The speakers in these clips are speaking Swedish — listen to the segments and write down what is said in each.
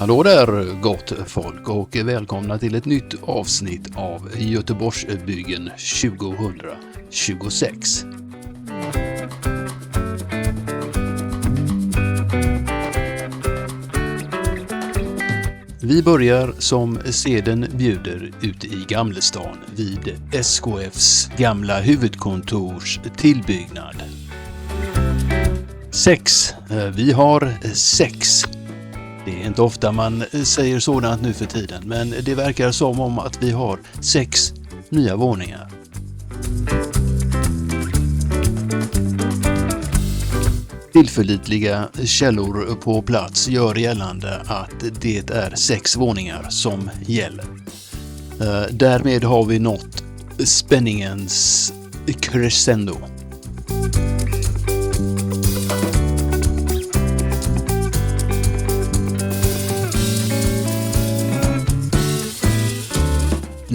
Hallå där gott folk och välkomna till ett nytt avsnitt av Göteborgsbyggen 2026. Vi börjar som seden bjuder ute i Gamlestan vid SKFs gamla huvudkontors tillbyggnad. Vi har 6. Det är inte ofta man säger sådant nu för tiden, men det verkar som om att vi har 6 nya våningar. Tillförlitliga källor på plats gör gällande att det är 6 våningar som gäller. Därmed har vi nått spänningens crescendo.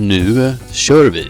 Nu kör vi!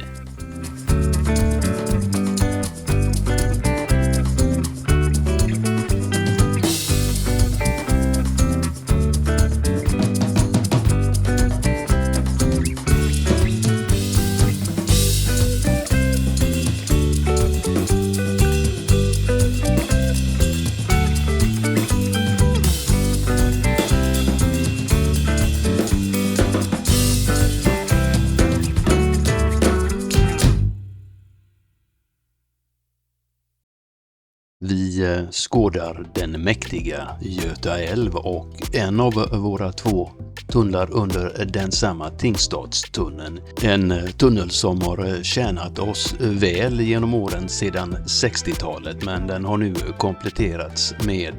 Vi skådar den mäktiga Göta älv och en av våra 2 tunnlar under densamma Tingstadstunneln. En tunnel som har tjänat oss väl genom åren sedan 60-talet, men den har nu kompletterats med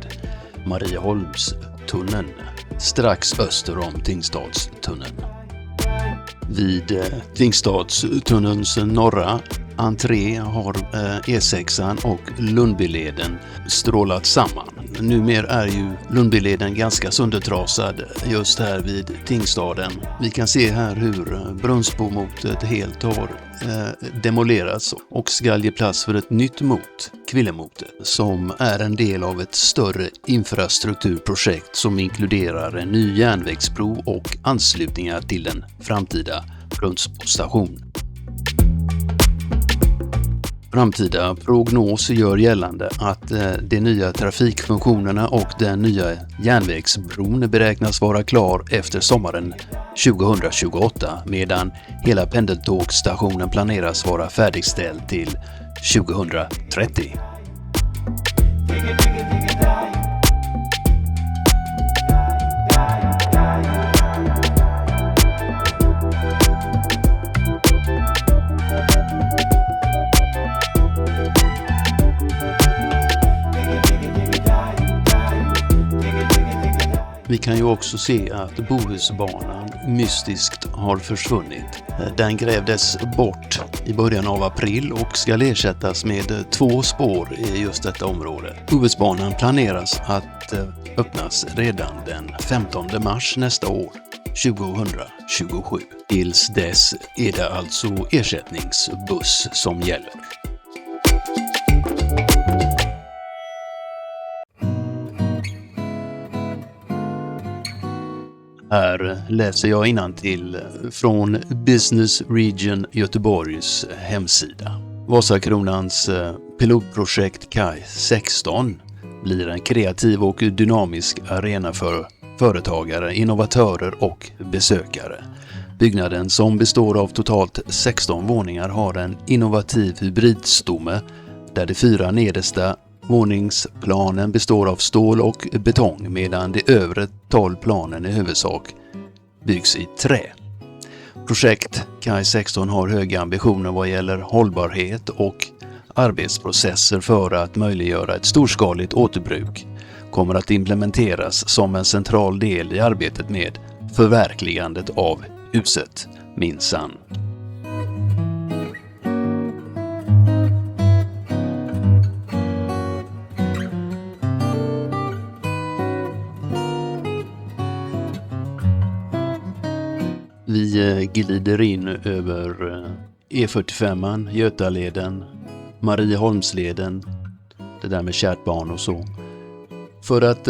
Marieholmstunneln strax öster om Tingstadstunneln. Vid Tingstadstunnelns norra entré har E6 och Lundbyleden strålat samman. Numera är ju Lundbyleden ganska söndertrasad just här vid Tingstaden. Vi kan se här hur Brunnsbomotet helt har demolerats och ska ge plats för ett nytt mot, Kvillemotet, som är en del av ett större infrastrukturprojekt som inkluderar en ny järnvägsbro och anslutningar till den framtida Brunnsbo station. Framtida prognos gör gällande att de nya trafikfunktionerna och den nya järnvägsbron beräknas vara klar efter sommaren 2028, medan hela pendeltågsstationen planeras vara färdigställd till 2030. Vi kan ju också se att Bohusbanan mystiskt har försvunnit. Den grävdes bort i början av april och ska ersättas med 2 spår i just detta område. Bohusbanan planeras att öppnas redan den 15 mars nästa år, 2027. Tills dess är det alltså ersättningsbuss som gäller. Här läser jag innantill från Business Region Göteborgs hemsida. Vasakronans pilotprojekt KAI 16 blir en kreativ och dynamisk arena för företagare, innovatörer och besökare. Byggnaden, som består av totalt 16 våningar, har en innovativ hybridstomme där de 4 nedersta våningsplanen består av stål och betong, medan de övre 12 planen i huvudsak byggs i trä. Projekt KAI 16 har höga ambitioner vad gäller hållbarhet och arbetsprocesser för att möjliggöra ett storskaligt återbruk. Kommer att implementeras som en central del i arbetet med förverkligandet av huset minsann. Vi glider in över E45, Götaleden, Marieholmsleden, det där med kärt barn och så. För att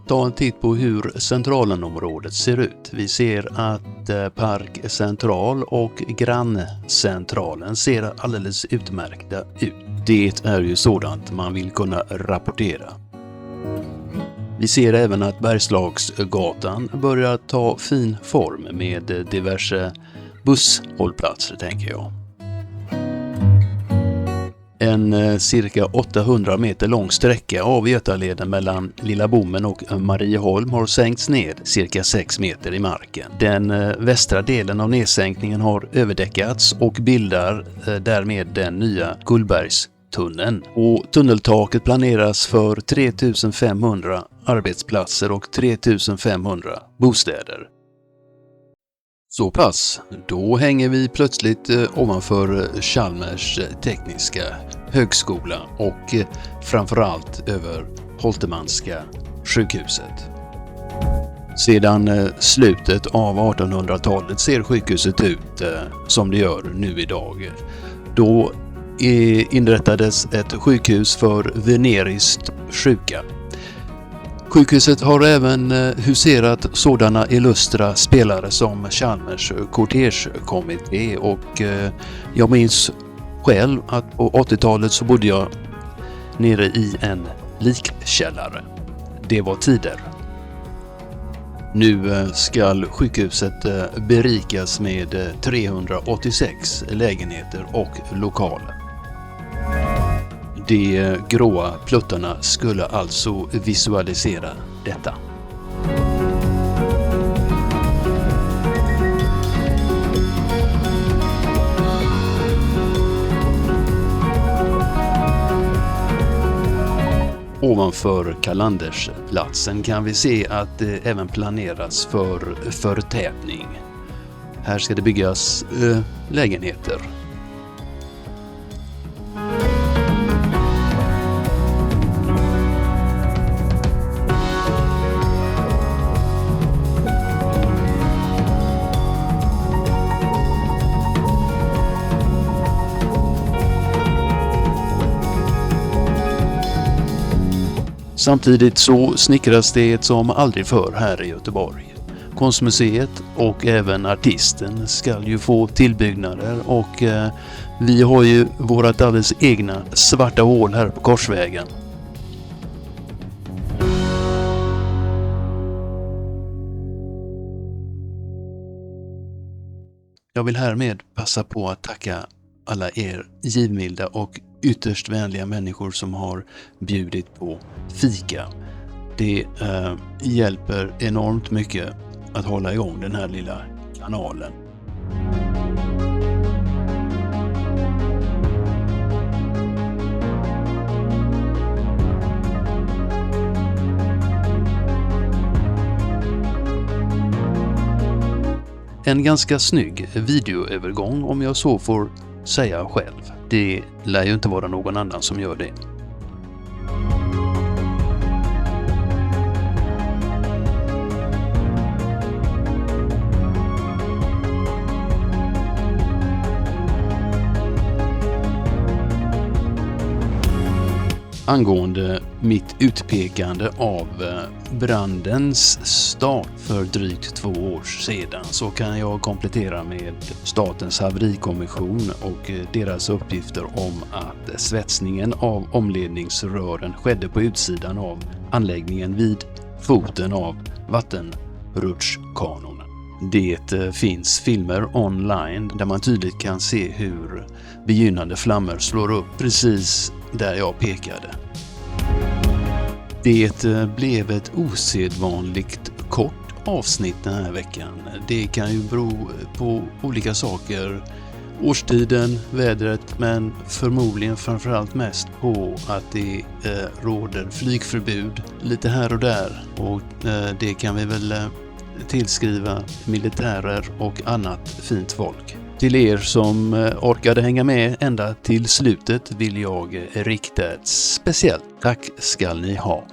ta en titt på hur Centralen-området ser ut. Vi ser att Park Central och Granncentralen ser alldeles utmärkta ut. Det är ju sådant man vill kunna rapportera. Vi ser även att Bergslagsgatan börjar ta fin form med diverse busshållplatser, tänker jag. En cirka 800 meter lång sträcka av Götaleden mellan Lilla Bommen och Marieholm har sänkts ner cirka 6 meter i marken. Den västra delen av nedsänkningen har överdäckats och bildar därmed den nya Gullbergstunneln. Och tunneltaket planeras för 3500 arbetsplatser och 3500 bostäder. Så pass, då hänger vi plötsligt ovanför Chalmers tekniska högskola och framförallt över Holtermanska sjukhuset. Sedan slutet av 1800-talet ser sjukhuset ut som det gör nu idag. Då inrättades ett sjukhus för veneriskt sjuka. Sjukhuset har även huserat sådana illustra spelare som Chalmers kortegekommitté och jag minns själv att på 80-talet så bodde jag nere i en likkällare. Det var tider. Nu ska sjukhuset berikas med 386 lägenheter och lokaler. De gråa pluttarna skulle alltså visualisera detta. Ovanför Kalandersplatsen kan vi se att det även planeras för förtätning. Här ska det byggas lägenheter. Samtidigt så snickras det som aldrig förr här i Göteborg. Konstmuseet och även artisten ska ju få tillbyggnader och vi har ju vårat alldeles egna svarta hål här på Korsvägen. Jag vill härmed passa på att tacka alla er givmilda och ytterst vänliga människor som har bjudit på fika. Det hjälper enormt mycket att hålla igång den här lilla kanalen. En ganska snygg videoövergång om jag så får säga själv. Det lär ju inte vara någon annan som gör det. Angående mitt utpekande av brandens start för drygt 2 år sedan så kan jag komplettera med Statens haverikommission och deras uppgifter om att svetsningen av omledningsrören skedde på utsidan av anläggningen vid foten av vattenrutschkanorna. Det finns filmer online där man tydligt kan se hur begynnande flammor slår upp precis där jag pekade. Det blev ett osedvanligt kort avsnitt den här veckan. Det kan ju bero på olika saker. Årstiden, vädret, men förmodligen framförallt mest på att det råder flygförbud lite här och där. Och det kan vi väl tillskriva militärer och annat fint folk. Till er som orkade hänga med ända till slutet vill jag rikta ett speciellt tack ska ni ha.